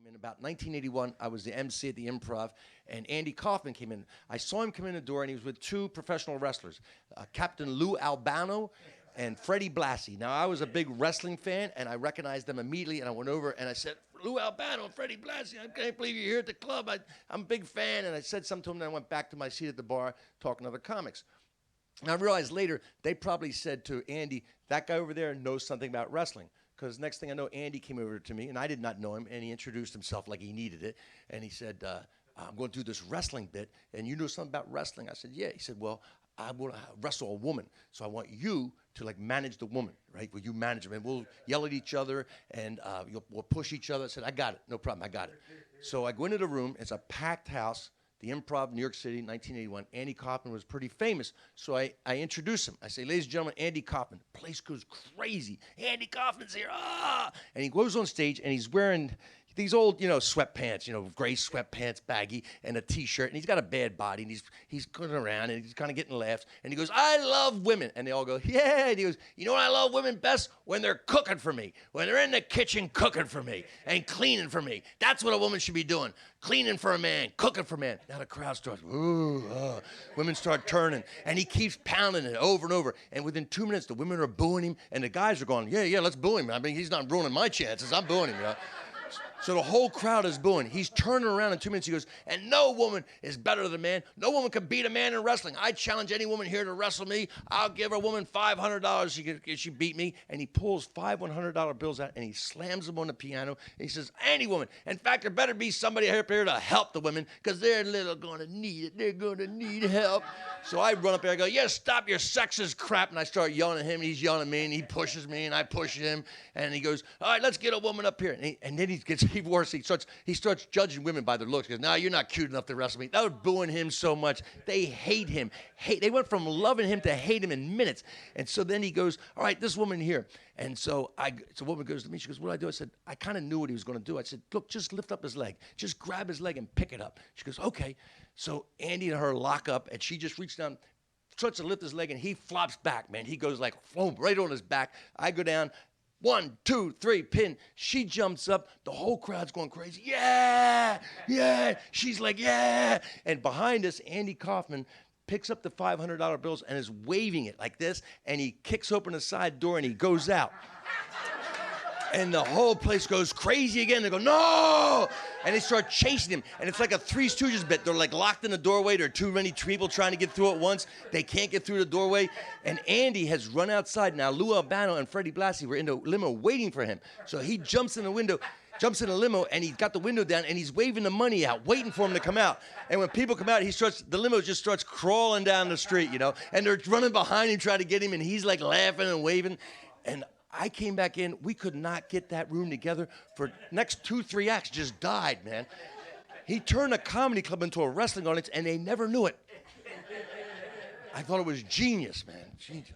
came in about 1981. I was the MC at the Improv, and Andy Kaufman came in. I saw him come in the door, and he was with two professional wrestlers, Captain Lou Albano and Freddie Blassie. Now, I was a big wrestling fan, and I recognized them immediately, and I went over, and I said, Lou Albano and Freddie Blassie, I can't believe you're here at the club. I'm a big fan, and I said something to him, and I went back to my seat at the bar talking to other comics. And I realized later, they probably said to Andy, that guy over there knows something about wrestling. Because next thing I know, Andy came over to me, and I did not know him, and he introduced himself like he needed it. And he said, I'm going to do this wrestling bit, and you know something about wrestling? I said, yeah. He said, well, I want to wrestle a woman, so I want you to like manage the woman, right? Will you manage them? And we'll yell at each other, and we'll push each other. I said, I got it. No problem. I got it. So I go into the room. It's a packed house. The Improv, New York City, 1981. Andy Kaufman was pretty famous, so I introduce him. I say, ladies and gentlemen, Andy Kaufman. The place goes crazy. Andy Kaufman's here, ah! And he goes on stage, and he's wearing these old, sweatpants, gray sweatpants, baggy, and a T-shirt, and he's got a bad body, and he's going around, and he's kind of getting laughs, and he goes, I love women, and they all go, yeah, and he goes, you know what I love women best? When they're cooking for me, when they're in the kitchen cooking for me, and cleaning for me. That's what a woman should be doing, cleaning for a man, cooking for a man. Now the crowd starts, women start turning, and he keeps pounding it over and over, and within 2 minutes, the women are booing him, and the guys are going, yeah, let's boo him. I mean, he's not ruining my chances, I'm booing him, So the whole crowd is booing. He's turning around in 2 minutes. He goes, and no woman is better than a man. No woman can beat a man in wrestling. I challenge any woman here to wrestle me. I'll give a woman $500 if she beat me. And he pulls five $100 bills out, and he slams them on the piano. And he says, any woman. In fact, there better be somebody up here to help the women, because they're little going to need it. They're going to need help. So I run up there. I go, yeah, stop your sexist crap. And I start yelling at him, and he's yelling at me, and he pushes me, and I push him. And he goes, all right, let's get a woman up here. And then he gets even worse. He starts judging women by their looks. He goes, no, you're not cute enough to wrestle me. They were booing him so much. They hate him. They went from loving him to hate him in minutes. And so then he goes, all right, this woman here. And so a woman goes to me. She goes, what do I do? I said, I kind of knew what he was going to do. I said, look, just lift up his leg. Just grab his leg and pick it up. She goes, okay. So Andy and her lock up, and she just reaches down, starts to lift his leg, and he flops back, man. He goes like, boom, right on his back. I go down. 1, 2, 3, pin. She jumps up. The whole crowd's going crazy. Yeah, yeah. She's like, yeah. And behind us, Andy Kaufman picks up the $500 bills and is waving it like this, and he kicks open the side door, and he goes out. And the whole place goes crazy again. They go, no! And they start chasing him. And it's like a Three Stooges bit. They're like locked in the doorway. There are too many people trying to get through at once. They can't get through the doorway. And Andy has run outside. Now, Lou Albano and Freddie Blassie were in the limo waiting for him. So he jumps in the window, jumps in the limo, and he's got the window down, and he's waving the money out, waiting for him to come out. And when people come out, the limo just starts crawling down the street, and they're running behind him trying to get him, and he's like laughing and waving. And I came back in. We could not get that room together for next 2-3 acts. Just died, man. He turned a comedy club into a wrestling audience, and they never knew it. I thought it was genius, man. Genius.